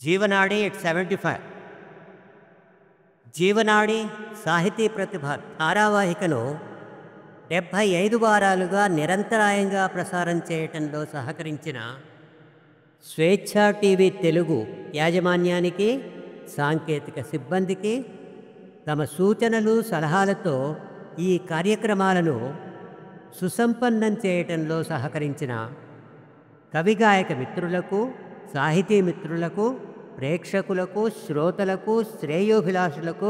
జీవనాడి ఎట్ 75 జీవనాడి సాహితీ ప్రతిభ ధారావాహికను 75 వారాలుగా నిరంతరాయంగా ప్రసారం చేయటంలో సహకరించిన స్వేచ్ఛా టీవీ తెలుగు యాజమాన్యానికి, సాంకేతిక సిబ్బందికి, తమ సూచనలు సలహాలతో ఈ కార్యక్రమాలను సుసంపన్నం చేయటంలో సహకరించిన కవిగాయక మిత్రులకు, సాహితీ మిత్రులకు, ప్రేక్షకులకు, శ్రోతలకు, శ్రేయోభిలాషులకు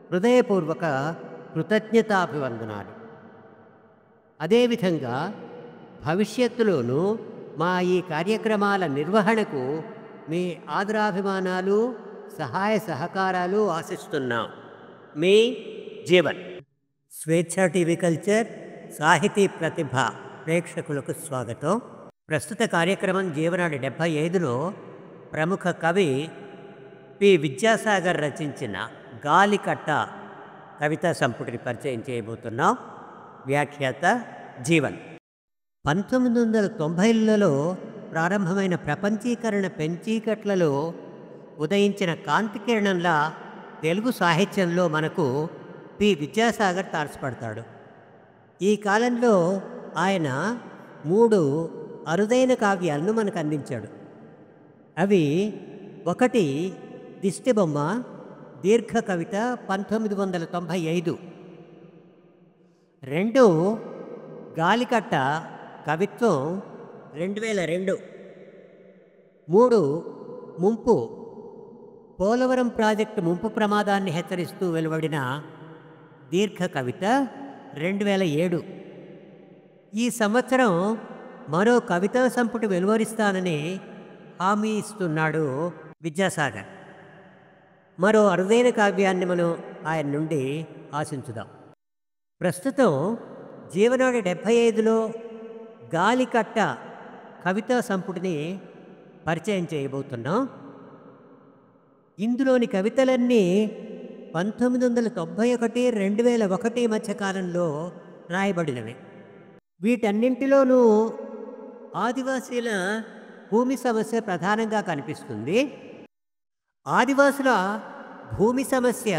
హృదయపూర్వక కృతజ్ఞతాభివందనాలు. అదేవిధంగా భవిష్యత్తులోనూ మా ఈ కార్యక్రమాల నిర్వహణకు మీ ఆదరాభిమానాలు, సహాయ సహకారాలు ఆశిస్తున్నాం. మీ జీవన్. స్వేచ్ఛా టీవీ కల్చర్ సాహితీ ప్రతిభ ప్రేక్షకులకు స్వాగతం. ప్రస్తుత కార్యక్రమం జీవనాడి 75లో ప్రముఖ కవి పి విద్యాసాగర్ రచించిన గాలికట్ట కవితా సంపుటిని పరిచయం చేయబోతున్నాం. వ్యాఖ్యాత జీవన్. 1990లలో ప్రారంభమైన ప్రపంచీకరణ పెంచీకట్లలో ఉదయించిన కాంతికిరణంలా తెలుగు సాహిత్యంలో మనకు పి విద్యాసాగర్ తారసపడతాడు. ఈ కాలంలో ఆయన 3 అరుదైన కావ్యాలను మనకు అందించాడు. అవి 1 దిష్టిబొమ్మ దీర్ఘ కవిత 1995, 2 గాలికట్ట కవిత్వం 2002, 3 ముంపు పోలవరం ప్రాజెక్టు ముంపు ప్రమాదాన్ని హెచ్చరిస్తూ వెలువడిన దీర్ఘ కవిత 2007. ఈ సంవత్సరం మరో కవితా సంపుటి వెలువరిస్తానని హామీ ఇస్తున్నాడు విద్యాసాగర్. మరో అరుదైన కావ్యాన్ని మనం ఆయన నుండి ఆశించుదాం. ప్రస్తుతం జీవనాడి 75లో గాలికట్ట కవితా సంపుటిని పరిచయం చేయబోతున్నాం. ఇందులోని కవితలన్నీ 1991, 2001 మధ్య కాలంలో రాయబడినవి. వీటన్నింటిలోనూ ఆదివాసీల భూమి సమస్య ప్రధానంగా కనిపిస్తుంది. ఆదివాసుల భూమి సమస్య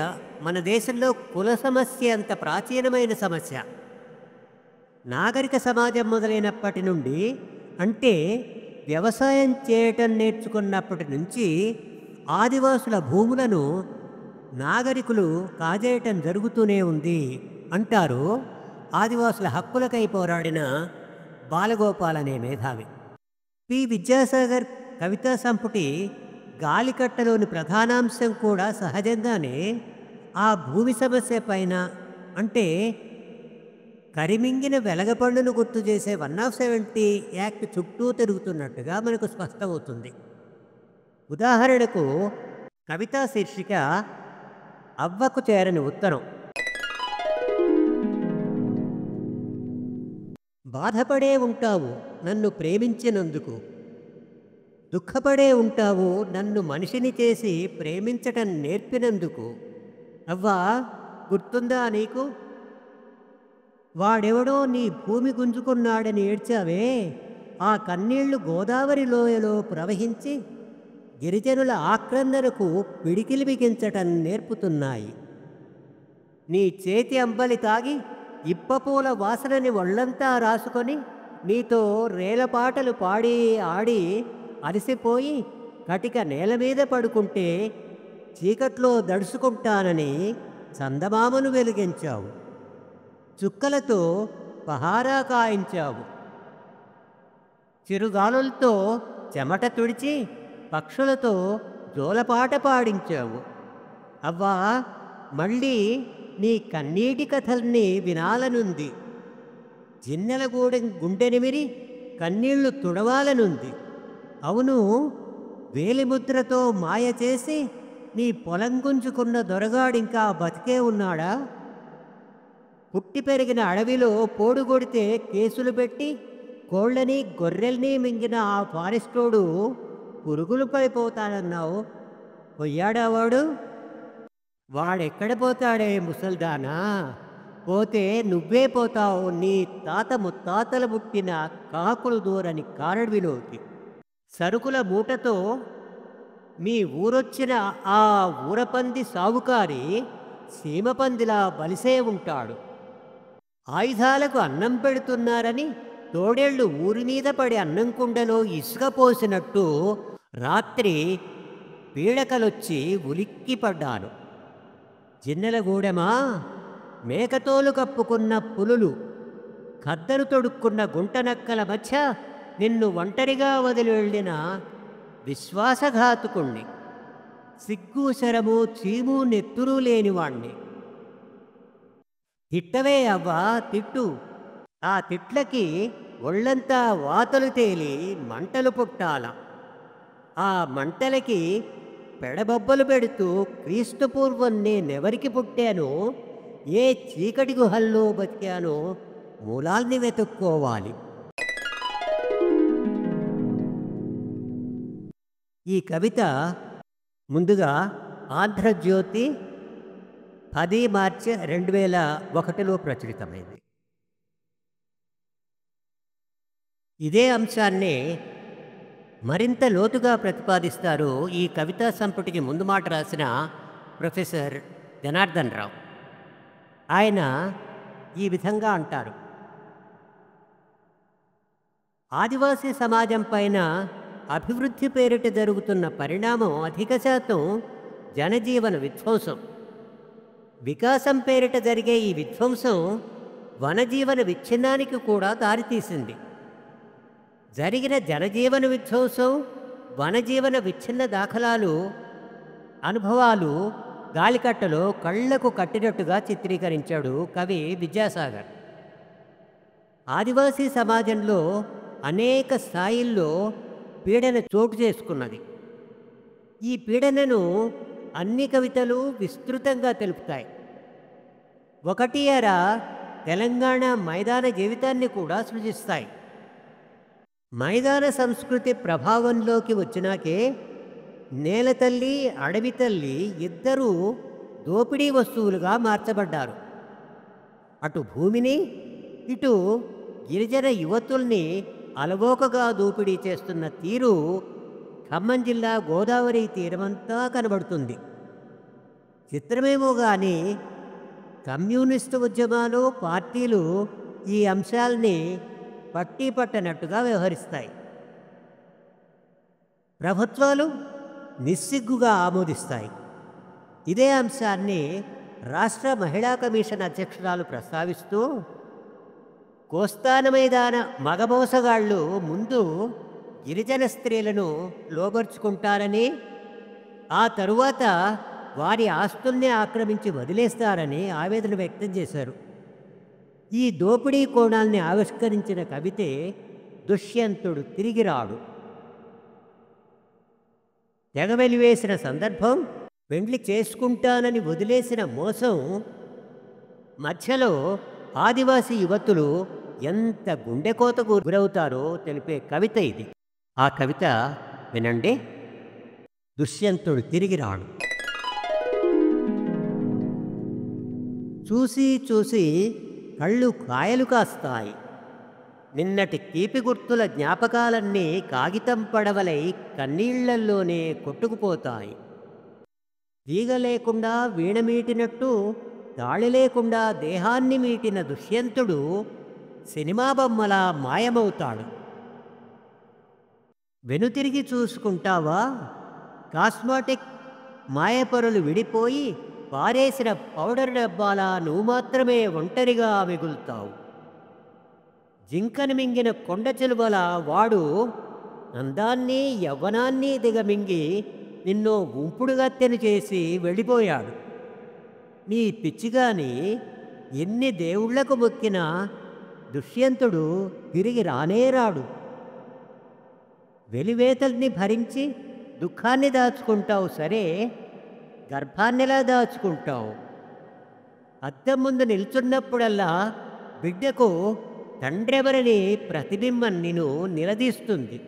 మన దేశంలో కుల సమస్య అంత ప్రాచీనమైన సమస్య. నాగరిక సమాజం మొదలైనప్పటి నుండి, అంటే వ్యవసాయం చేయటం నేర్చుకున్నప్పటి నుంచి ఆదివాసుల భూములను నాగరికులు కాజేయటం జరుగుతూనే ఉంది అంటారు ఆదివాసుల హక్కులకై పోరాడిన బాలగోపాల్ అనే మేధావి. పి విద్యాసాగర్ కవితా సంపుటి గాలికట్టలోని ప్రధానాంశం కూడా సహజంగానే ఆ భూమి సమస్య పైన, అంటే కరిమింగిన వెలగపండును గుర్తు చేసే 170 యాక్ట్ చుట్టూ తిరుగుతున్నట్టుగా మనకు స్పష్టమవుతుంది. ఉదాహరణకు కవితా శీర్షిక అవ్వకు చేరని ఉత్తరం. బాధపడే ఉంటావు నన్ను ప్రేమించినందుకు, దుఃఖపడే ఉంటావు నన్ను మనిషిని చేసి ప్రేమించటం నేర్పినందుకు. అవ్వా, గుర్తుందా నీకు? వాడెవడో నీ భూమి గుంజుకున్నాడని ఏడ్చావే, ఆ కన్నీళ్లు గోదావరి లోయలో ప్రవహించి గిరిజనుల ఆక్రందనకు పిడికిలి బిగించటం నేర్పుతున్నాయి. నీ చేతి అంబలి తాగి ఇప్పపూల వాసనని ఒళ్ళంతా రాసుకొని నీతో రేలపాటలు పాడి ఆడి అలసిపోయి కటిక నేల మీద పడుకుంటే చీకట్లో దడుచుకుంటానని చందమామను వెలిగించావు. చుక్కలతో పహారా కాయించావు. చిరుగాలులతో చెమట తుడిచి పక్షులతో జోలపాట పాడించావు. అవ్వా, మళ్ళీ నీ కన్నీటి కథల్ని వినాలనుంది. జిన్నెలగూడెం గుండెనిమిరి కన్నీళ్లు తుడవాలనుంది. అవును, వేలిముద్రతో మాయ చేసి నీ పొలం గుంజుకున్న దొరగాడింకా బతికే ఉన్నాడా? పుట్టి పెరిగిన అడవిలో పోడుగొడితే కేసులు పెట్టి కోళ్ళని గొర్రెల్ని మింగిన ఆ ఫారెస్టోడు పురుగులు పడిపోతాడన్నావు. పోయాడా వాడు? వాడెక్కడ పోతాడే ముసల్దానా? పోతే నువ్వే పోతావు నీ తాత ముత్తాతలు పుట్టిన కాకులు దూరని కారడివిలోకి. సరుకుల మూటతో మీ ఊరొచ్చిన ఆ ఊరపంది సావుకారి సీమపందిలా బలిసే ఉంటాడు. ఆయుధాలకు అన్నం పెడుతున్నారని తోడేళ్లు ఊరి మీద పడి అన్నం కుండలో ఇసుక పోసినట్టు రాత్రి పీడకలొచ్చి ఉలిక్కిపడ్డాను. జిన్నెలగూడెమా, మేకతోలు కప్పుకున్న పులులు, ఖద్దరు తొడుక్కున్న గుంటనక్కల మధ్య నిన్ను ఒంటరిగా వదిలి వెళ్ళిన విశ్వాసఘాతుకుణ్ణి, సిగ్గు శరము చీము నెత్తురు లేనివాణ్ణి. తిట్టవే అవ్వా తిట్టు. ఆ తిట్లకి ఒళ్ళంతా వాతలు తేలి మంటలు పుట్టాల. ఆ మంటలకి పెడబొబ్బలు పెడుతూ క్రీస్తుపూర్వం నేనెవరికి పుట్టానో, ఏ చీకటి గుహల్లో బతికానో మూలాల్ని వెతుక్కోవాలి. ఈ కవిత ముందుగా ఆంధ్రజ్యోతి 10 మార్చి 2001లో ప్రచురితమైంది. ఇదే అంశాన్ని మరింత లోతుగా ప్రతిపాదిస్తారు ఈ కవితా సంపుటికి ముందు మాట రాసిన ప్రొఫెసర్ జనార్దన్ రావు. ఆయన ఈ విధంగా అంటారు: ఆదివాసీ సమాజం పైన అభివృద్ధి పేరిట జరుగుతున్న పరిణామం అధిక శాతం జనజీవన విధ్వంసం. వికాసం పేరిట జరిగే ఈ విధ్వంసం వనజీవన విచ్ఛిన్నానికి కూడా దారితీసింది. జరిగిన జనజీవన విధ్వంసం, వనజీవన విచ్ఛిన్న దాఖలాలు, అనుభవాలు గాలికట్టలో కళ్లకు కట్టినట్టుగా చిత్రీకరించాడు కవి విద్యాసాగర్. ఆదివాసీ సమాజంలో అనేక స్థాయిల్లో పీడన చోటు చేసుకున్నది. ఈ పీడనను అన్ని కవితలు విస్తృతంగా తెలుపుతాయి. ఒకటి అర తెలంగాణ మైదాన జీవితాన్ని కూడా సృజిస్తాయి. మైదాన సంస్కృతి ప్రభావంలోకి వచ్చినాకే నేలతల్లి, అడవి తల్లి ఇద్దరూ దోపిడీ వస్తువులుగా మార్చబడ్డారు. అటు భూమిని, ఇటు గిరిజన యువతుల్ని అలవోకగా దోపిడీ చేస్తున్న తీరు ఖమ్మం జిల్లా గోదావరి తీరమంతా కనబడుతుంది. చిత్రమేమో కానీ కమ్యూనిస్టు ఉద్యమాలు, పార్టీలు ఈ అంశాల్ని పట్టి పట్టనట్టుగా వ్యవహరిస్తాయి. ప్రభుత్వాలు నిస్సిగ్గుగా ఆమోదిస్తాయి. ఇదే అంశాన్ని రాష్ట్ర మహిళా కమిషన్ అధ్యక్షురాలు ప్రస్తావిస్తూ, కోస్తాన మైదాన మగమోసగాళ్ళు ముందు గిరిజన స్త్రీలను లోబర్చుకుంటారని, ఆ తరువాత వారి ఆస్తుల్ని ఆక్రమించి వదిలేస్తారని ఆవేదన వ్యక్తం చేశారు. ఈ దోపిడీ కోణాల్ని ఆవిష్కరించిన కవితే దుష్యంతుడు తిరిగి రాడు. తెగవెలివేసిన సందర్భం, పెండ్లి చేసుకుంటానని వదిలేసిన మోసం, మధ్యలో ఆదివాసీ యువతులు ఎంత గుండెకోతకు గురవుతారో తెలిపే కవిత ఇది. ఆ కవిత వినండి. దుష్యంతుడు తిరిగి రాడు. చూసి చూసి కళ్ళు కాయలు కాస్తాయి. నిన్నటి తీపి గుర్తుల జ్ఞాపకాలన్నీ కాగితం పడవలై కన్నీళ్లల్లోనే కొట్టుకుపోతాయి. తీగ లేకుండా వీణ మీటినట్టు తాళి లేకుండా దేహాన్ని మీటిన దుష్యంతుడు సినిమా బొమ్మలా మాయమవుతాడు. వెనుతిరిగి చూసుకుంటావా? కాస్మాటిక్ మాయపరులు విడిపోయి పారేసిన పౌడర్ డబ్బాలా నువ్వు మాత్రమే ఒంటరిగా మిగులుతావు. జింకను మింగిన కొండ చెలువల వాడు అందాన్ని, యవ్వనాన్ని దిగమింగి నిన్ను ఉంపుడుగత్తెను చేసి వెళ్ళిపోయాడు. నీ పిచ్చిగాని ఎన్ని దేవుళ్లకు మొక్కినా దుష్యంతుడు తిరిగి రానేరాడు. వెలివేతల్ని భరించి దుఃఖాన్ని దాచుకుంటావు సరే, గర్భాన్నెలా దాచుకుంటావు? అద్దం ముందు నిల్చున్నప్పుడల్లా బిడ్డకు తండ్రెవరని ప్రతిబింబం నిన్ను నిలదీస్తుంది.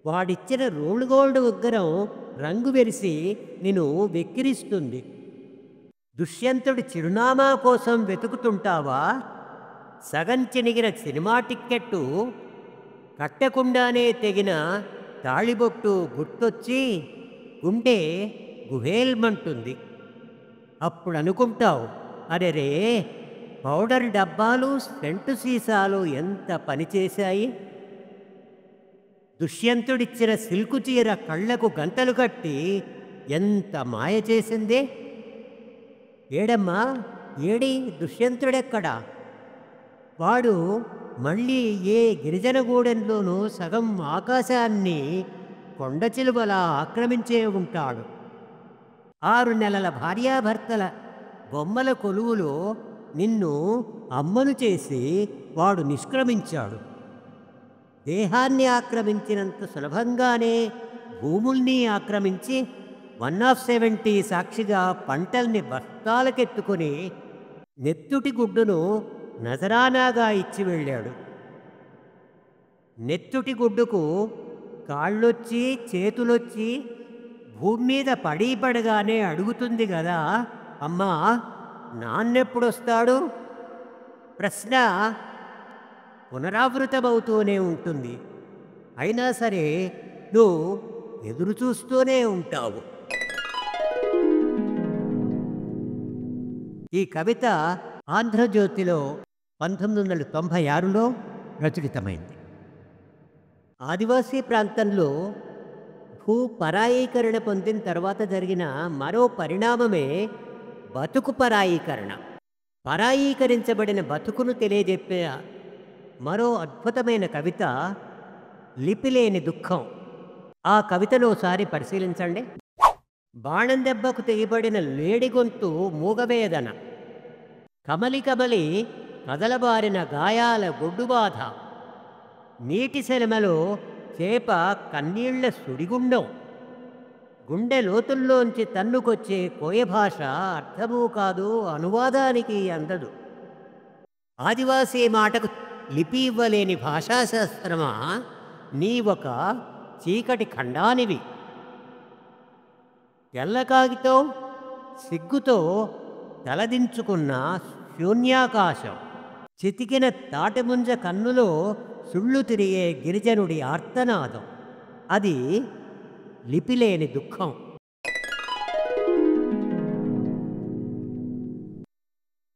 వాడిచ్చిన రోల్డ్ గోల్డ్ ఉగ్గరం రంగు వెరిసి నిన్ను వెక్కిరిస్తుంది. దుష్యంతుడి చిరునామా కోసం వెతుకుతుంటావా? సగం చినిగిన సినిమా టిక్కెట్టు కట్టకుండానే తెగిన తాళిబొట్టు గుర్తొచ్చి గుండె గుహేల్మంటుంది. అప్పుడు అనుకుంటావు, అరెరే, పౌడర్ డబ్బాలు సెంటు సీసాలు ఎంత పనిచేశాయి. దుష్యంతుడిచ్చిన సిల్కు చీర కళ్ళకు గంతలు కట్టి ఎంత మాయ చేసిందే. ఏడమ్మా, ఏడి దుష్యంతుడెక్కడా? వాడు మళ్ళీ ఏ గిరిజనగూడెంలోనూ సగం ఆకాశాన్ని కొండ చిలువలా ఆక్రమించే ఉంటాడు. 6 నెలల భార్యాభర్తల బొమ్మల కొలువులో నిన్ను అమ్మను చేసి వాడు నిష్క్రమించాడు. దేహాన్ని ఆక్రమించినంత సులభంగానే భూముల్ని ఆక్రమించి 1/70 సాక్షిగా పంటల్ని బస్తాలకెత్తుకుని నెత్తుటి గుడ్డును నజరానాగా ఇచ్చి వెళ్ళాడు. నెత్తుటి గుడ్డుకు కాళ్ళొచ్చి చేతులొచ్చి భూమి మీద పడగానే అడుగుతుంది కదా, అమ్మా నాన్నెప్పుడొస్తాడు? ప్రశ్న పునరావృతమవుతూనే ఉంటుంది. అయినా సరే నువ్వు ఎదురు చూస్తూనే ఉంటావు. ఈ కవిత ఆంధ్రజ్యోతిలో 1996లో ప్రచురితమైంది. ఆదివాసీ ప్రాంతంలో భూ పరాయీకరణ పొందిన తర్వాత జరిగిన మరో పరిణామమే బతుకు పరాయీకరణ. పరాయీకరించబడిన బతుకును తెలియజెప్పే మరో అద్భుతమైన కవిత లిపిలేని దుఃఖం. ఆ కవితలోసారి పరిశీలించండి. బాణం దెబ్బకు తెగిపడిన లేడి గొంతు మూగవేదన, కమలి కమలి కదలబారిన గాయాల గొడ్డుబాధ, నీటి సెలమలో చేప కన్నీళ్ల సుడిగుండం, గుండె లోతుల్లోంచి తన్నుకొచ్చే కోయ భాష అర్థమూ కాదు, అనువాదానికి అందదు. ఆదివాసీ మాటకు లిపి ఇవ్వలేని భాషాశాస్త్రమా, నీ ఒక చీకటి ఖండానివి. తెల్ల కాగితం సిగ్గుతో తలదించుకున్న శూన్యాకాశం, చితికిన తాటిముంజ కన్నులో సుళ్ళు తిరిగే గిరిజనుడి ఆర్తనాదం, అది లిపిలేని దుఃఖం.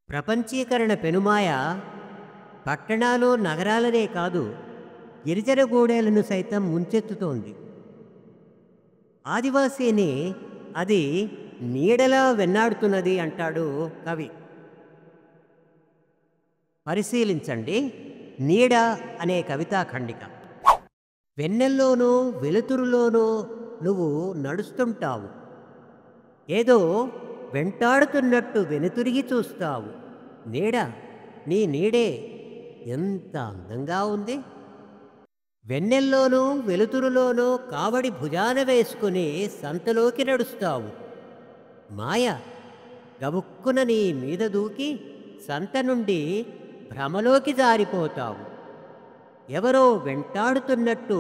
ప్రపంచీకరణ పెనుమాయ పట్టణాలు నగరాలనే కాదు, గిరిజన గూడెలను సైతం ముంచెత్తుతోంది. ఆదివాసీని అది నీడలా వెన్నాడుతున్నది అంటాడు కవి. పరిశీలించండి నీడ అనే కవితా ఖండిక. వెన్నెల్లోనూ వెలుతురులోనూ నువ్వు నడుస్తుంటావు, ఏదో వెంటాడుతున్నట్టు వెనుతిరిగి చూస్తావు. నీడ, నీ నీడే ఎంత అందంగా ఉంది. వెన్నెల్లోనూ వెలుతురులోనూ కావడి భుజాన వేసుకుని సంతలోకి నడుస్తావు. మాయ గబుక్కున నీ మీద దూకి సంత నుండి భ్రమలోకి జారిపోతావు. ఎవరో వెంటాడుతున్నట్టు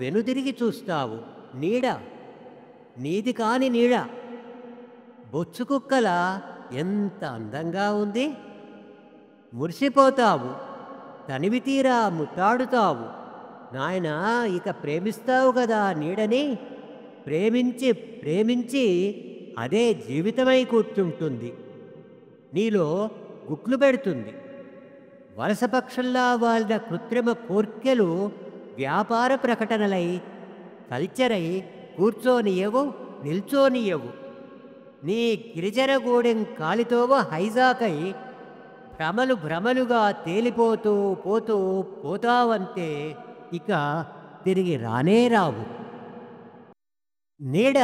వెనుదిరిగి చూస్తావు. నీడ, నీది కాని నీడ బొచ్చుకుక్కల ఎంత అందంగా ఉంది. మురిసిపోతావు, తనివి తీరా ముట్టాడుతావు. నాయనా, ఇక ప్రేమిస్తావు కదా నీడని. ప్రేమించి ప్రేమించి అదే జీవితమై కూర్చుంటుంది, నీలో గుట్లు పెడుతుంది. వలసపక్షుల్లా వాళ్ళ కృత్రిమ కోర్కెలు వ్యాపార ప్రకటనలై కల్చరై కూర్చోనియవు, నిల్చోనియవు. నీ గిరిజన గూడెం కాలితోవ హైజాకై భ్రమలు భ్రమలుగా తేలిపోతూ పోతూ పోతావంతే, ఇక తిరిగి రానే రావు. నీడ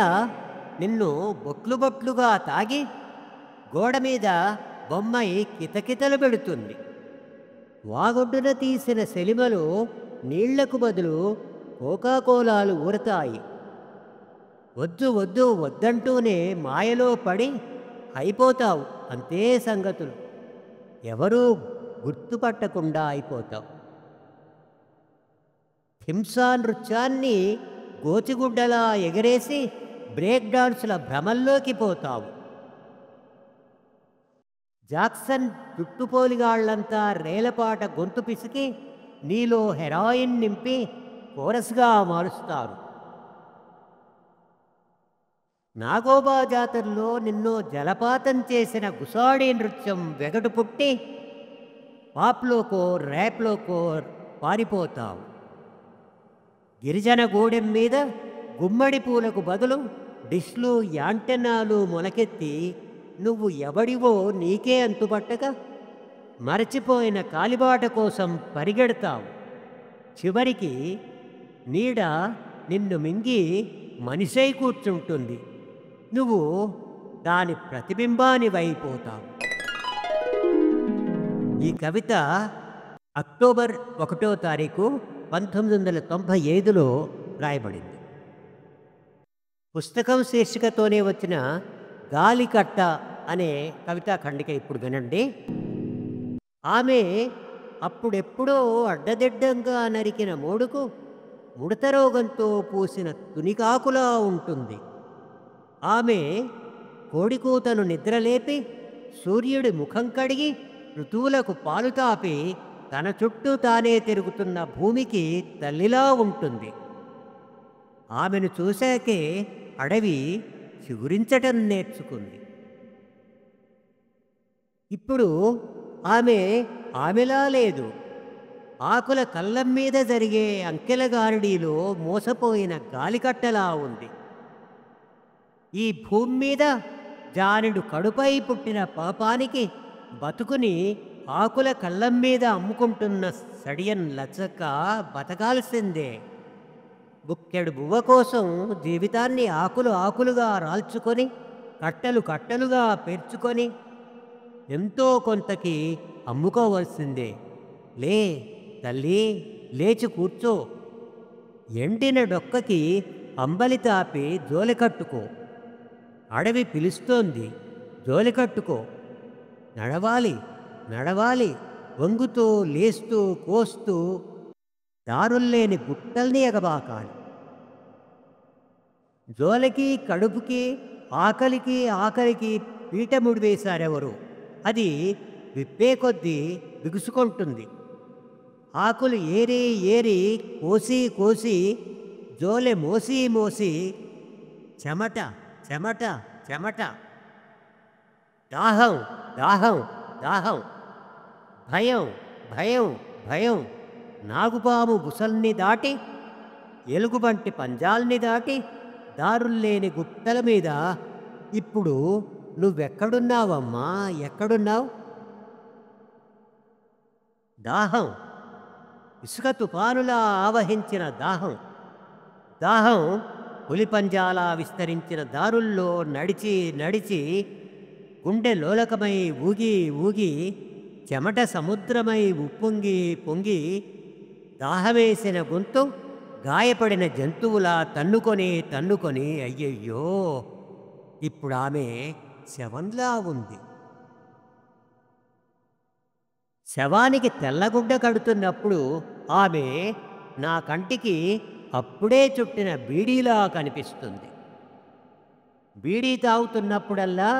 నిన్ను బొట్లు బొట్లుగా తాగి గోడ మీద బొమ్మై కితకితలు పెడుతుంది. వాగొడ్డున తీసిన సెలిమలు నీళ్లకు బదులు కోకాకోలాలు ఊరతాయి. వద్దు వద్దు వద్దంటూనే మాయలో పడి అయిపోతావు. అంతే సంగతులు, ఎవరూ గుర్తుపట్టకుండా అయిపోతావు. హింసా నృత్యాన్ని గోచిగుడ్డలా ఎగరేసి బ్రేక్ డాన్సుల భ్రమల్లోకి పోతావు. జాక్సన్ చుట్టుపోలిగాళ్లంతా రేలపాట గొంతు పిసికి నీలో హెరాయిన్ నింపి కోరస్గా మారుస్తారు. నాగోబా జాతరలో నిన్ను జలపాతం చేసిన గుసాడి నృత్యం వెగటు పుట్టి పాప్లోకో ర్యాప్లోకో పారిపోతావు. గిరిజన గూడెం మీద గుమ్మడి పూలకు బదులు డిష్లు యాంటెన్నాలు మొలకెత్తి నువ్వు ఎవడివో నీకే అంతుపట్టక మరచిపోయిన కాలిబాట కోసం పరిగెడతావు. చివరికి నీడ నిన్ను మింగి మనిషై కూర్చుంటుంది. నువ్వు దాని ప్రతిబింబానివైపోతావు. ఈ కవిత అక్టోబర్ 1వ తారీఖు 1995లో రాయబడింది. పుస్తకం శీర్షికతోనే వచ్చిన గాలికట్ట అనే కవితా ఖండిక ఇప్పుడు వినండి. ఆమె అప్పుడెప్పుడో అడ్డదిడ్డంగా నరికిన మోడుకు ముడత రోగంతో పూసిన తునికాకులా ఉంటుంది. ఆమె కోడికూతను నిద్రలేపి సూర్యుడి ముఖం కడిగి ఋతువులకు పాలు తాపి తన చుట్టూ తానే తిరుగుతున్న భూమికి తల్లిలా ఉంటుంది. ఆమెను చూశాకే అడవి చిగురించటం నేర్చుకుంది. ఇప్పుడు ఆమె ఆమెలా లేదు. ఆకుల కళ్ళం మీద జరిగే అంకెల గారడీలో మోసపోయిన గాలికట్టలా ఉంది. ఈ భూమి మీద జానుడు కడుపై పుట్టిన పాపానికి బతుకుని ఆకుల కళ్ళం మీద అమ్ముకుంటున్న సడియన్ లచ్చక్క బతకాల్సిందే. బుక్కెడు బువ్వ కోసం జీవితాన్ని ఆకులు ఆకులుగా రాల్చుకొని కట్టలు కట్టలుగా పేర్చుకొని ఎంతో కొంతకి అమ్ముకోవలసిందే. లే తల్లి, లేచి కూర్చో. ఎండిన డొక్కకి అంబలి తాపి జోలెకట్టుకో. అడవి పిలుస్తోంది, జోలెకట్టుకో. నడవాలి నడవాలి, వంగుతూ లేస్తూ కోస్తూ దారుల్లేని గుట్టల్ని ఎగబాకాలి. జోలకి కడుపుకి ఆకలికి ఆకలికి పీట ముడివేశారెవరు. అది విప్పే కొద్దీ బిగుసుకుంటుంది. ఆకులు ఏరి ఏరి కోసి కోసి జోలె మోసి మోసి చెమట చెమట చెమట. దాహం దాహం దాహం. భయం భయం భయం. నాగుపాము బుసల్ని దాటి ఎలుగుబంటి పంజాల్ని దాటి దారుల్లేని గుట్టల మీద ఇప్పుడు నువ్వెక్కడున్నావమ్మా, ఎక్కడున్నావు? దాహం, ఇసుక తుఫానులా ఆవహించిన దాహం. దాహం పులిపంజాలా విస్తరించిన దారుల్లో నడిచి నడిచి గుండె లోలకమై ఊగి ఊగి చెమట సముద్రమై ఉప్పొంగి పొంగి దాహమేసిన గొంతు గాయపడిన జంతువులా తన్నుకొని తన్నుకొని అయ్యయ్యో ఇప్పుడు ఆమె శవంలా ఉంది. శవానికి తెల్లగుడ్డ కడుతున్నప్పుడు ఆమె నా కంటికి అప్పుడే చుట్టిన బీడీలా కనిపిస్తుంది. బీడీ తాగుతున్నప్పుడల్లా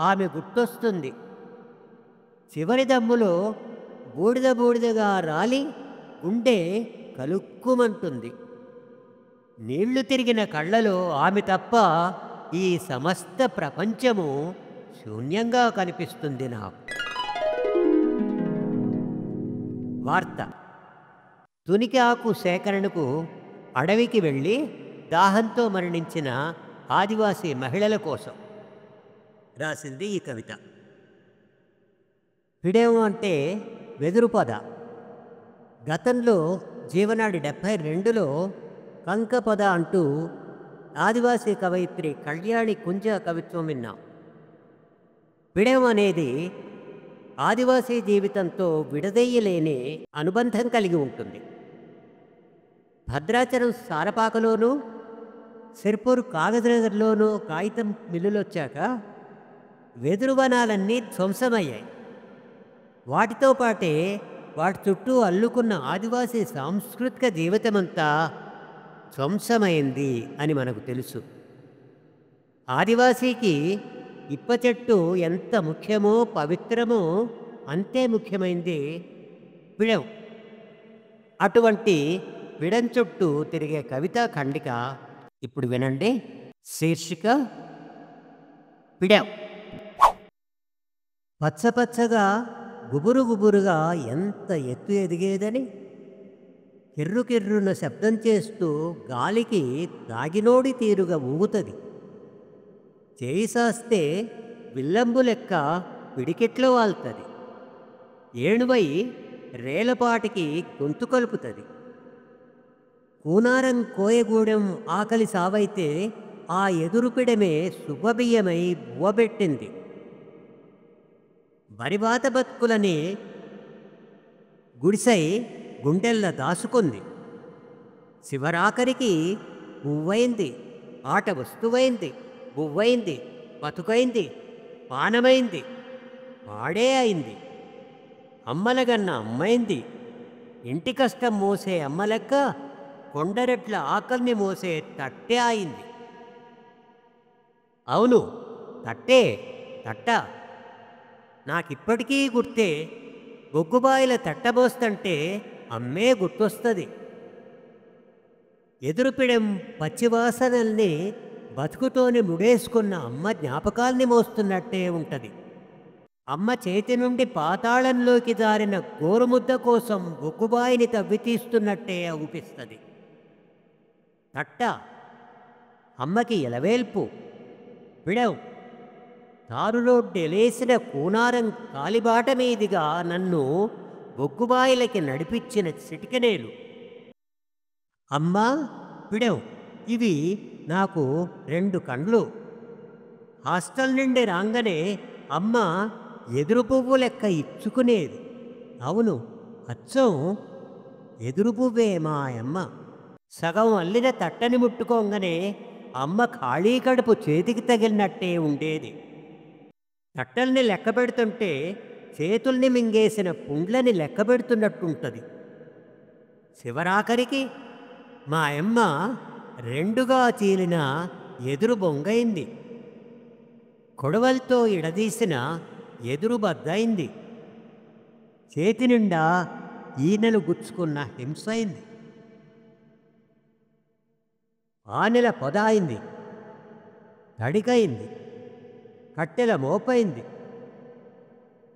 ఆమె గుర్తొస్తుంది. చివరి దమ్ములో బూడిద బూడిదగా రాలి గుండె కలుక్కుమంటుంది. నీళ్లు తిరిగిన కళ్ళలో ఆమె తప్ప ఈ సమస్త ప్రపంచము శూన్యంగా కనిపిస్తుంది నాకు. వార్త: తునికి ఆకు సేకరణకు అడవికి వెళ్ళి దాహంతో మరణించిన ఆదివాసీ మహిళల కోసం రాసింది ఈ కవిత. పిడేము అంటే వెదురు పద. గతంలో జీవనాడి 72లో కంకపద అంటూ ఆదివాసీ కవయిత్రి కళ్యాణి కుంజ కవిత్వం విన్నాం. పిడేము అనేది ఆదివాసీ జీవితంతో విడదీయలేని అనుబంధం కలిగి ఉంటుంది. భద్రాచలం సారపాకలోనూ సిర్పూర్ కాగజ్నగర్లోనూ కాగితం మిల్లులొచ్చాక వెదురు వనాలన్నీ ధ్వంసమయ్యాయి. వాటితో పాటే వాటి చుట్టూ అల్లుకున్న ఆదివాసీ సాంస్కృతిక జీవితమంతా ధ్వంసమైంది అని మనకు తెలుసు. ఆదివాసీకి ఇప్ప చెట్టు ఎంత ముఖ్యమో పవిత్రమో అంతే ముఖ్యమైంది పిడం. అటువంటి పిడం చుట్టూ తిరిగే కవితా ఖండిక ఇప్పుడు వినండి. శీర్షిక పిడెం. పచ్చపచ్చగా గుబురు గుబురుగా ఎంత ఎత్తు ఎదిగేదని, కిర్రుకిర్రున శబ్దం చేస్తూ గాలికి దాగినోడి తీరుగా ఊగుతుంది. చేయి సాస్తే విల్లంబు లెక్క పిడికిట్లో వాల్తుంది. ఏణువై రేలపాటికి గొంతు కలుపుతుంది. కూనారం కోయగూడెం ఆకలి సావైతే ఆ ఎదురుపిడమే శుభబియ్యమై బువ్వబెట్టింది. బరివాత బతుకులని గుడిసై గుండెల్ల దాసుకుంది. శివరాఖరికి పువ్వైంది, ఆట వస్తువైంది, బువ్వైంది, బతుకైంది, పానమైంది, పాడే అయింది. అమ్మలగన్న అమ్మైంది. ఇంటి కష్టం మోసే అమ్మలెక్క కొండరెట్ల ఆకలిని మోసే తట్టే అయింది. అవును, తట్టే, తట్ట. నాకిప్పటికీ గుర్తే. బొగ్గుబాయిల తట్టబోస్తంటే అమ్మే గుర్తొస్తుంది. ఎదురుపిడెం పచ్చివాసనల్ని బతుకుతోని ముడేసుకున్న అమ్మ జ్ఞాపకాల్ని మోస్తున్నట్టే ఉంటుంది. అమ్మ చేతి నుండి పాతాళంలోకి జారిన గోరుముద్ద కోసం బొగ్గుబాయిని తవ్వి తీస్తున్నట్టే అనిపిస్తుంది. తట్ట అమ్మకి ఎలవేల్పు. పిడెం తారురోడ్డెలేసిన కూనారం కాలిబాట మీదిగా నన్ను బొగ్గుబాయిలకి నడిపించిన చిటికెనేలు. అమ్మా, పిడెం ఇవి నాకు 2 కండ్లు. హాస్టల్ నుండి రాగానే అమ్మ ఎదురు పువ్వు లెక్క ఇచ్చుకునేది. అవును, అచ్చం ఎదురు పువ్వే మా అమ్మ. సగం అల్లిన తట్టని ముట్టుకోగానే అమ్మ ఖాళీ కడుపు చేతికి తగిలినట్టే ఉండేది. తట్టల్ని లెక్క పెడుతుంటే చేతుల్ని మింగేసిన పుండ్లని లెక్క పెడుతున్నట్టుంటుంది. శివరాఖరికి మా అమ్మ 2గా చీలిన ఎదురు బొంగైంది. కొడవలతో ఇడదీసిన ఎదురు బద్దయింది. చేతి నిండా ఈనెలు గుచ్చుకున్న హింసైంది. ఆనెల పొదాయింది, తడికైంది, కట్టెల మోపైంది,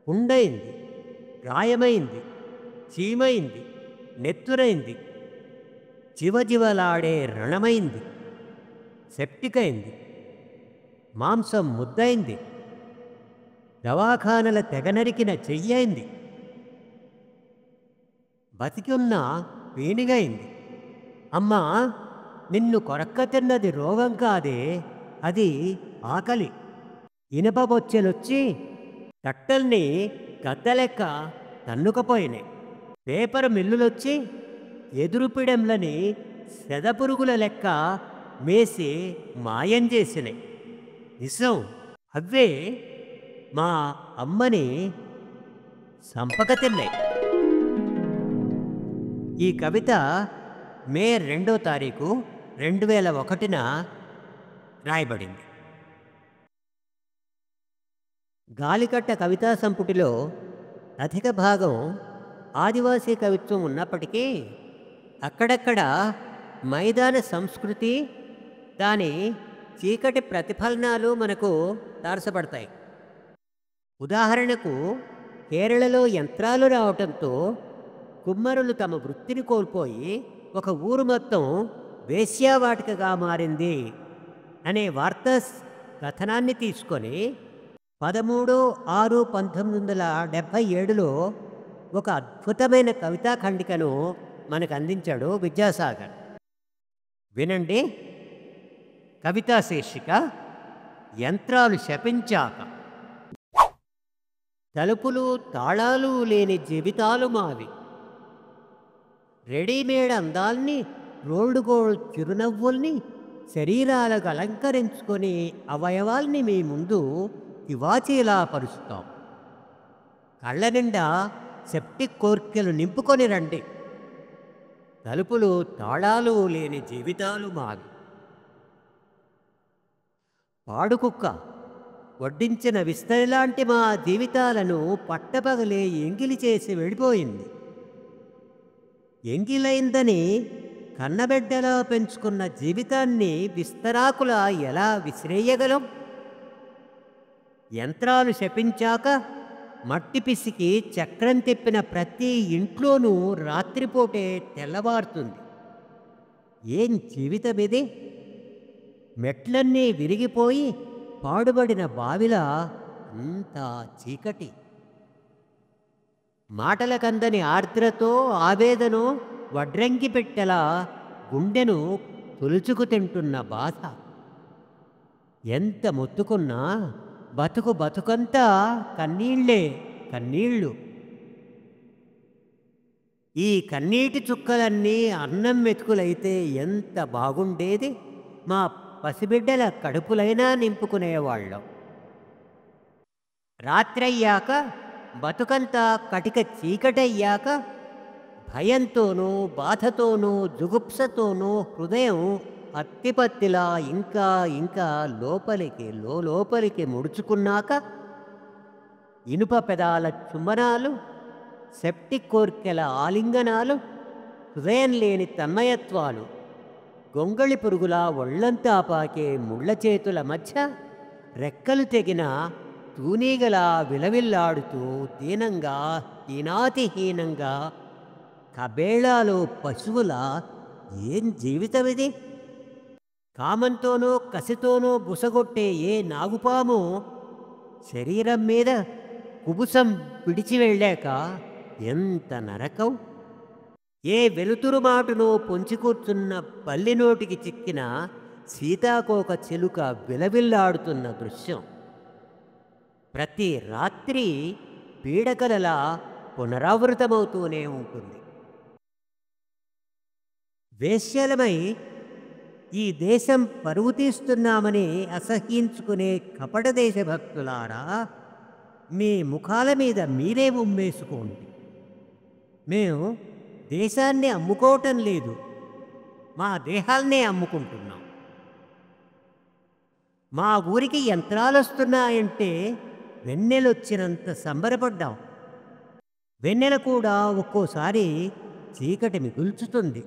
పుండైంది, గాయమైంది, చీమైంది, నెత్తురైంది, జివజివలాడే రణమైంది, సెప్టికైంది, మాంసం ముద్దైంది, దవాఖానల తెగనరికిన చెయ్యైంది, బతికున్న పీనిగైంది. అమ్మా, నిన్ను కొరక్క తిన్నది రోగం కాదే, అది ఆకలి. ఇనప బొచ్చెలొచ్చి తట్టల్ని గద్దలెక్క తన్నుకపోయినాయి. పేపర్ మిల్లులొచ్చి ఎదురుపిడెంలని సెదపురుగుల లెక్క మేసి మాయం చేసినాయి. నిజం, అవే మా అమ్మని సంపక తిన్నాయి. ఈ కవిత మే 2వ తారీఖు 2001న రాయబడింది. గాలికట్ట కవితా సంపుటిలో అధిక భాగం ఆదివాసీ కవిత్వం ఉన్నప్పటికీ అక్కడక్కడ మైదాన సంస్కృతి, దాని చీకటి ప్రతిఫలనాలు మనకు తారసపడతాయి. ఉదాహరణకు కేరళలో యంత్రాలు రావటంతో కుమ్మరులు తమ వృత్తిని కోల్పోయి ఒక ఊరు మొత్తం వేశ్యావాటికగా మారింది అనే వార్తా కథనాన్ని తీసుకొని 13/6/1977లో ఒక అద్భుతమైన కవితా ఖండికను మనకు అందించాడు విద్యాసాగర్. వినండి. కవితా శీర్షిక యంత్రాలు శపించాక. తలుపులు తాళాలు లేని జీవితాలు మావి. రెడీమేడ్ అందాల్ని, రోల్డ్ గోల్డ్ చిరునవ్వుల్ని శరీరాలకు అలంకరించుకొని అవయవాల్ని మీ ముందు తివాచీలా పరుస్తాం. కళ్ళ నిండా సెప్టిక్ కోర్కెలు నింపుకొని రండి. తలుపులు తాళాలు లేని జీవితాలు మావి. పాడుకుక్క వడ్డించిన విస్తరిలాంటి మా జీవితాలను పట్టపగలే ఎంగిలి చేసి వెళ్ళిపోయింది. ఎంగిలైందని కన్నబిడ్డలా పెంచుకున్న జీవితాన్ని విస్తరాకులా ఎలా విసిరేయగలం? యంత్రాలు శపించాక మట్టి పిసికి చక్రం తిప్పిన ప్రతి ఇంట్లోనూ రాత్రిపూటే తెల్లవారుతుంది. ఏం జీవితమిది! మెట్లన్నీ విరిగిపోయి పాడుబడిన బావిలా అంతా చీకటి. మాటలకందని ఆర్ద్రతో ఆవేదనో వడ్రంగి పెట్టెలా గుండెను తొలుచుకు తింటున్న బాధ. ఎంత మొత్తుకున్నా బతుకంతా కన్నీళ్లే కన్నీళ్ళు. ఈ కన్నీటి చుక్కలన్నీ అన్నం మెతుకులైతే ఎంత బాగుండేది. మా పసిబిడ్డల కడుపులైనా నింపుకునేవాళ్ళం. రాత్రయ్యాక బతుకంతా కటిక చీకటయ్యాక భయంతోనూ బాధతోనూ జుగుప్సతోనూ హృదయం అత్తిపత్తిలా ఇంకా ఇంకా లోపలికి ముడుచుకున్నాక ఇనుప పెదాల చుమ్మనాలు, సెప్టిక్ కోర్కెల ఆలింగనాలు, హృదయం లేని తన్మయత్వాలు, గొంగళి పురుగులా ఒళ్లంతా పాకే ముళ్ళ చేతుల మధ్య రెక్కలు తెగిన తూనీగలా విలవిల్లాడుతూ దీనంగా హీనాతిహీనంగా కబేళాలో పశువులా ఏం జీవితమిది! కామంతోనో కసితోనో బుసగొట్టే ఏ నాగుపాము శరీరం మీద కుబుసం పిడిచి వెళ్ళాక ఎంత నరకం! ఏ వెలుతురు మాటునో పొంచి కూర్చున్న పల్లి నోటికి చిక్కిన సీతాకోక చిలుక విలవిల్లాడుతున్న దృశ్యం ప్రతి రాత్రి పీడకలలా పునరావృతమవుతూనే ఉంటుంది. వేశ్యలమై ఈ దేశం పరువు తీస్తున్నామని అసహ్యించుకునే కపట దేశభక్తులారా, మీ ముఖాల మీద మీరే ఉమ్మేసుకోండి. మేము దేశాన్ని అమ్ముకోవటం లేదు, మా దేహాల్నే అమ్ముకుంటున్నాం. మా ఊరికి యంత్రాలు వస్తున్నాయంటే వెన్నెలొచ్చినంత సంబరపడ్డాం. వెన్నెల కూడా ఒక్కోసారి చీకటి మిగుల్చుతుంది.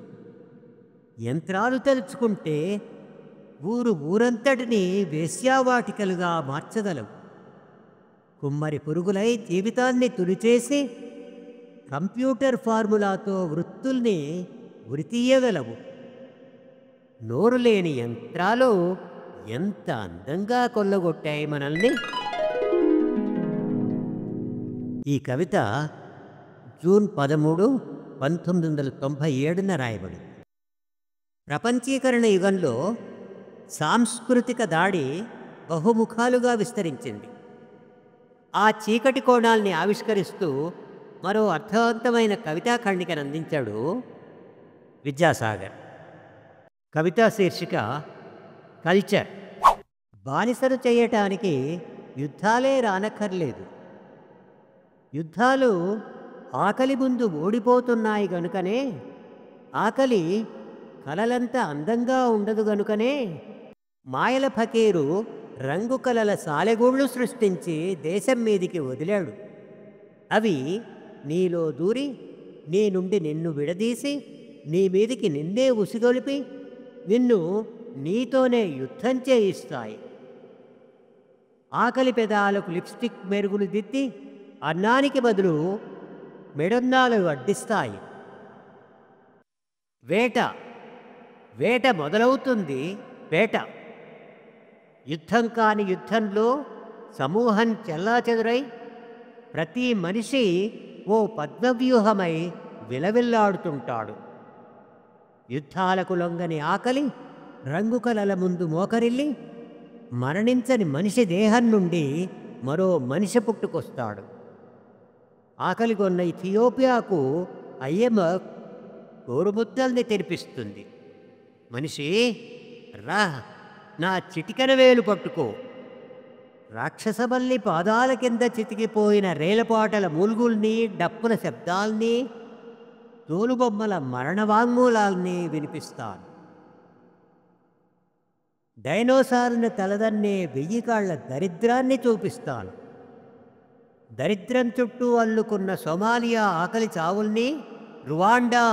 యంత్రాలు తలుచుకుంటే ఊరంతటినీ వేశ్యావాటికలుగా మార్చగలవు. కుమ్మరి పురుగులై జీవితాన్ని తుడిచేసి కంప్యూటర్ ఫార్ములాతో వృత్తుల్ని ఉరితీయగలవు. నోరు లేని యంత్రాలు ఎంత అందంగా కొల్లగొట్టాయి మనల్ని. ఈ కవిత జూన్ 13, 1997 రాయబడింది. ప్రపంచీకరణ యుగంలో సాంస్కృతిక దాడి బహుముఖాలుగా విస్తరించింది. ఆ చీకటి కోణాల్ని ఆవిష్కరిస్తూ మరో అర్థవంతమైన కవితా ఖండికను అందించాడు విద్యాసాగర్. కవితా శీర్షిక కల్చర్. బానిసలు చేయటానికి యుద్ధాలే రానక్కర్లేదు. యుద్ధాలు ఆకలి ముందు ఓడిపోతున్నాయి గనుకనే, ఆకలి కలలంత అందంగా ఉండదు గనుకనే మాయల ఫకీరు రంగు కలల సాలెగూళ్ళు సృష్టించి దేశం మీదికి వదిలాడు. అవి నీలో దూరి నీ నుండి నిన్ను విడదీసి నీ మీదికి నిన్నే ఉసిగొలిపి నిన్ను నీతోనే యుద్ధం చేయిస్తాయి. ఆకలి పెదాలకు లిప్స్టిక్ మెరుగులు దిద్ది అన్నానికి బదులు మెడన్నాలు అడ్డిస్తాయి. వేట మొదలవుతుంది. యుద్ధం కాని యుద్ధంలో సమూహం చెల్లాచెదురై ప్రతి మనిషి ఓ పద్మవ్యూహమై విలవిల్లాడుతుంటాడు. యుద్ధాలకు లొంగని ఆకలి రంగు కలల ముందు మోకరిల్లి మరణించని మనిషి దేహం నుండి మరో మనిషి పుట్టుకొస్తాడు. ఆకలి కొన్న ఇథియోపియాకు ఐఎంఎఫ్ గోరుముద్దల్ని తెరిపిస్తుంది. మనిషి రా, నా చిటికెన వేలు పట్టుకో. రాక్షసబల్లి పాదాల కింద చితికిపోయిన రేలపాటల మూల్గుల్ని, డప్పుల శబ్దాల్ని, తోలుబొమ్మల మరణవాంగ్మూలాల్ని వినిపిస్తాను. డైనోసార్ని తలదన్నే 1000 కాళ్ల దరిద్రాన్ని చూపిస్తాను. దరిద్రం చుట్టూ అల్లుకున్న సొమాలియా ఆకలి చావుల్ని, రువాండా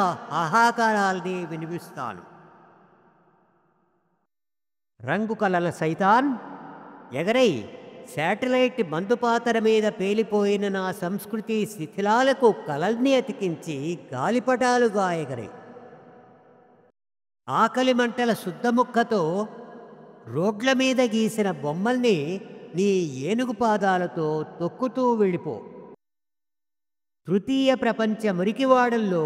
ఆహాకారాల్ని వినిపిస్తాను. రంగు కలల సైతాన్ ఎగరై శాటిలైట్ మందుపాతర మీద పేలిపోయిన నా సంస్కృతి శిథిలాలకు కలల్ని అతికించి గాలిపటాలుగా ఎగరి ఆకలి మంటల శుద్ధముక్కతో రోడ్ల మీద గీసిన బొమ్మల్ని నీ ఏనుగు పాదాలతో తొక్కుతూ వెళ్ళిపో. తృతీయ ప్రపంచ మురికివాడల్లో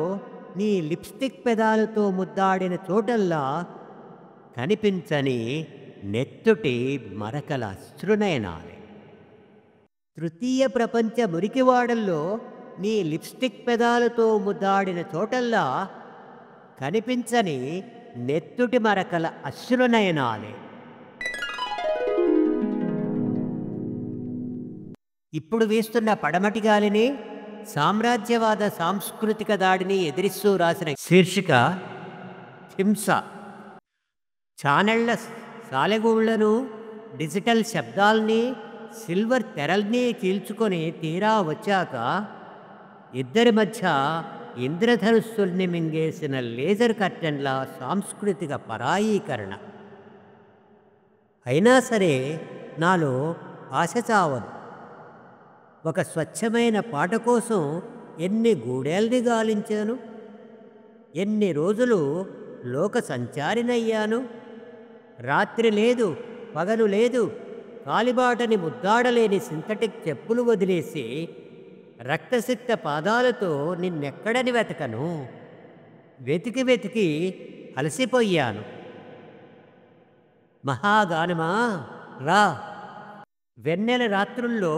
నీ లిప్స్టిక్ పెదాలతో ముద్దాడిన చోటల్లా కనిపించని నెత్తుటి మరకల అశ్రునయనాలే. తృతీయ ప్రపంచ మురికివాడల్లో నీ లిప్స్టిక్ పెదాలతో ముద్దాడిన చోటల్లా కనిపించని నెత్తుటి మరకల అశ్రునయనాలే. ఇప్పుడు వీస్తున్న పడమటి గాలిని, సామ్రాజ్యవాద సాంస్కృతిక దాడిని ఎదిరిస్తూ రాసిన శీర్షిక హింస. ఛానళ్ల సాలెగూళ్లను, డిజిటల్ శబ్దాల్ని, సిల్వర్ తెరల్ని చీల్చుకొని తీరా వచ్చాక ఇద్దరి మధ్య ఇంద్రధనుస్సుల్ని మింగేసిన లేజర్ కర్టెన్ల సాంస్కృతిక పరాయీకరణ. అయినా సరే నాలో ఆశ చావదు. ఒక స్వచ్ఛమైన పాట కోసం ఎన్ని గూడేల్ని గాలించాను, ఎన్ని రోజులు లోక సంచారినయ్యాను. రాత్రి లేదు, పగలు లేదు, కాలిబాటని ముద్దాడలేని సింథటిక్ చెప్పులు వదిలేసి రక్తసిక్త పాదాలతో నిన్నెక్కడని వెతకను. వెతికి వెతికి అలసిపోయాను. మహాగానమా రా. వెన్నెల రాత్రుల్లో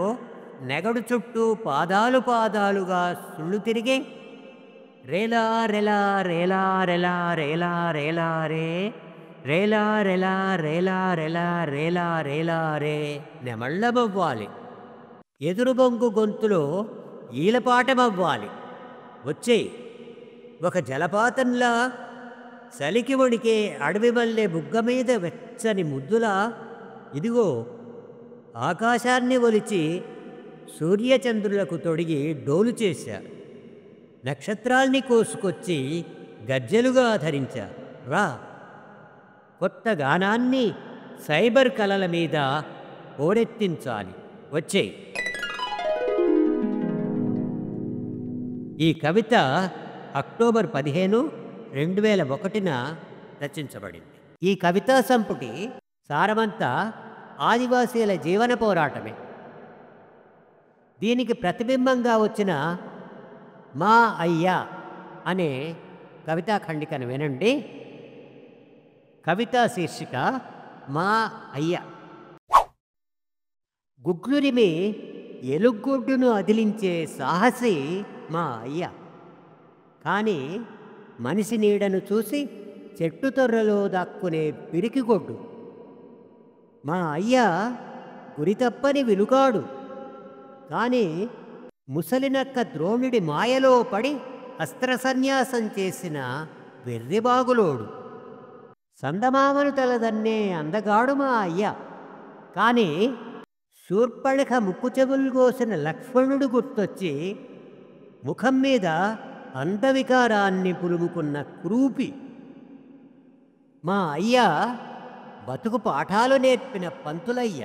నెగడు చుట్టూ పాదాలు పాదాలుగా సుళ్ళు తిరిగే రేలా రెలా రేలా రెలా రేలా రేలా రే రేలా రెలా రేలా రెలా రేలా రేలా రే నెమళ్ళమవ్వాలి. ఎదురు బొంగు గొంతులో ఈలపాటమవ్వాలి. వచ్చే ఒక జలపాతంలా చలికి వణికే అడవి మల్లె బుగ్గ మీద వెచ్చని ముద్దులా ఇదిగో ఆకాశాన్ని ఒలిచి సూర్యచంద్రులకు తొడిగి డోలు చేశారు. నక్షత్రాల్ని కోసుకొచ్చి గజ్జెలుగా ధరించారు. రా, కొత్త గానాన్ని సైబర్ కళల మీద ఓరెత్తించాలి. వచ్చే. ఈ కవిత అక్టోబర్ 15, 2001 రచించబడింది. ఈ కవితా సంపుటి సారమంతా ఆదివాసీల జీవన పోరాటమే. దీనికి ప్రతిబింబంగా వచ్చిన మా అయ్యా అనే కవితా ఖండికను వినండి. కవితా శీర్షిక మా అయ్య. గుగ్లురిమి ఎలుగొడ్డును అదిలించే సాహసి మా అయ్య. కానీ మనిషి నీడను చూసి చెట్టు తొర్రలో దాక్కునే పిరికిగొడ్డు. మా అయ్య గురితప్పని విలుకాడు. కానీ ముసలినక్క ద్రోణుడి మాయలో పడి అస్త్రసన్యాసం చేసిన వెర్రిబాగులోడు. సందమామను తలదన్నే అందగాడు మా అయ్య. కానీ శూర్పణఖ ముక్కు చెవులు కోసిన లక్ష్మణుడు గుర్తొచ్చి ముఖం మీద అందవికారాన్ని పులుముకున్న క్రూపి. మా అయ్య బతుకు పాఠాలు నేర్పిన పంతులయ్య.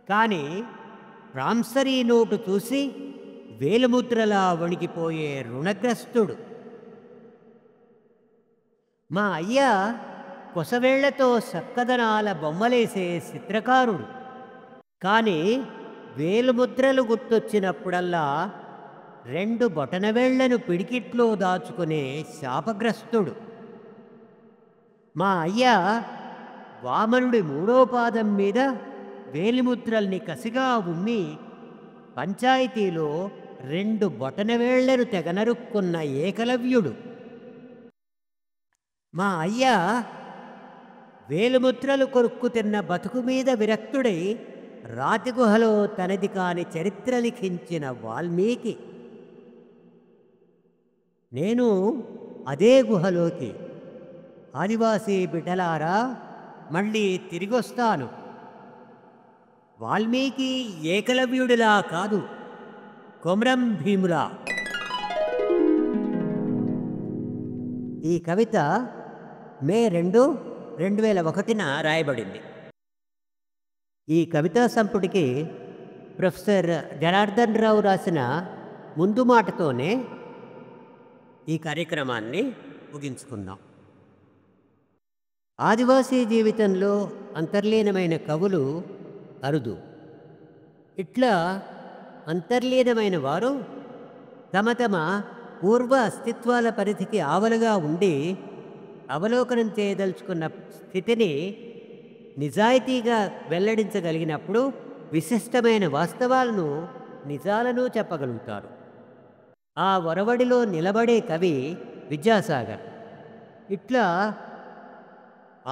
కానీ ప్రాంసరీ నోటు చూసి వేలుముద్రలా వణికిపోయే రుణగ్రస్తుడు. మా అయ్య కొసవేళ్లతో సక్కదనాల బొమ్మలేసే చిత్రకారుడు. కానీ వేలుముద్రలు గుర్తొచ్చినప్పుడల్లా 2 బొటనవేళ్లను పిడికిట్లో దాచుకునే శాపగ్రస్తుడు. మా అయ్య వామనుడి 3వ పాదం మీద వేలిముద్రల్ని కసిగా ఉమ్మి పంచాయతీలో 2 బొటనవేళ్లను తెగనరుక్కున్న ఏకలవ్యుడు. మా అయ్య వేలుముద్రలు కొరుక్కు తిన్న బతుకు మీద విరక్తుడై రాతి గుహలో తనది కాని చరిత్ర లిఖించిన వాల్మీకి. నేను అదే గుహలోకి. ఆదివాసీ బిడ్డలారా, మళ్ళీ తిరిగొస్తాను. వాల్మీకి ఏకలవ్యుడిలా కాదు, కొమరం భీములా. ఈ కవిత మే 2, 2001 రాయబడింది. ఈ కవితా సంపుటికి ప్రొఫెసర్ జనార్దన్ రావు రాసిన ముందు మాటతోనే ఈ కార్యక్రమాన్ని ముగించుకుందాం. ఆదివాసీ జీవితంలో అంతర్లీనమైన కవులు అరుదు. ఇట్లా అంతర్లీనమైన వారు తమ తమ పూర్వ అస్తిత్వాల పరిధికి ఆవలుగా ఉండి అవలోకనం చేయదలుచుకున్న స్థితిని నిజాయితీగా వెల్లడించగలిగినప్పుడు విశిష్టమైన వాస్తవాలను, నిజాలను చెప్పగలుగుతారు. ఆ ఒరవడిలో నిలబడే కవి విద్యాసాగర్. ఇట్లా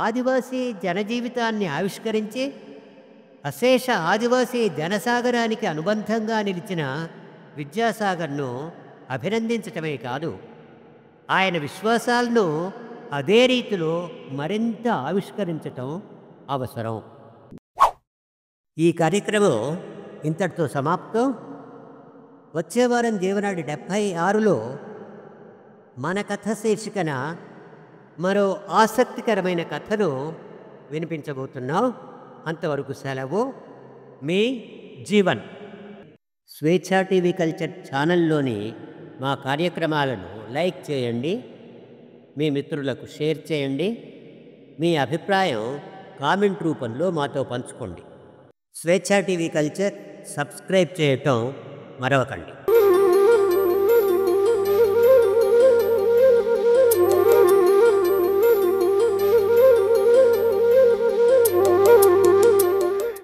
ఆదివాసీ జనజీవితాన్ని ఆవిష్కరించి అశేష ఆదివాసీ జనసాగరానికి అనుబంధంగా నిలిచిన విద్యాసాగర్ను అభినందించటమే కాదు, ఆయన విశ్వాసాలను అదే రీతిలో మరింత ఆవిష్కరించటం అవసరం. ఈ కార్యక్రమం ఇంతటితో సమాప్తం. వచ్చే వారం జీవనాడి 76లో మన కథ శీర్షికన మరో ఆసక్తికరమైన కథను వినిపించబోతున్నాం. అంతవరకు సెలవు. మీ జీవన్. స్వేచ్ఛా టీవీ కల్చర్ ఛానల్లోని మా కార్యక్రమాలను లైక్ చేయండి, మీ మిత్రులకు షేర్ చేయండి, మీ అభిప్రాయం కామెంట్ రూపంలో మాతో పంచుకోండి. స్వేచ్ఛా టీవీ కల్చర్ సబ్స్క్రైబ్ చేయటం మరవకండి.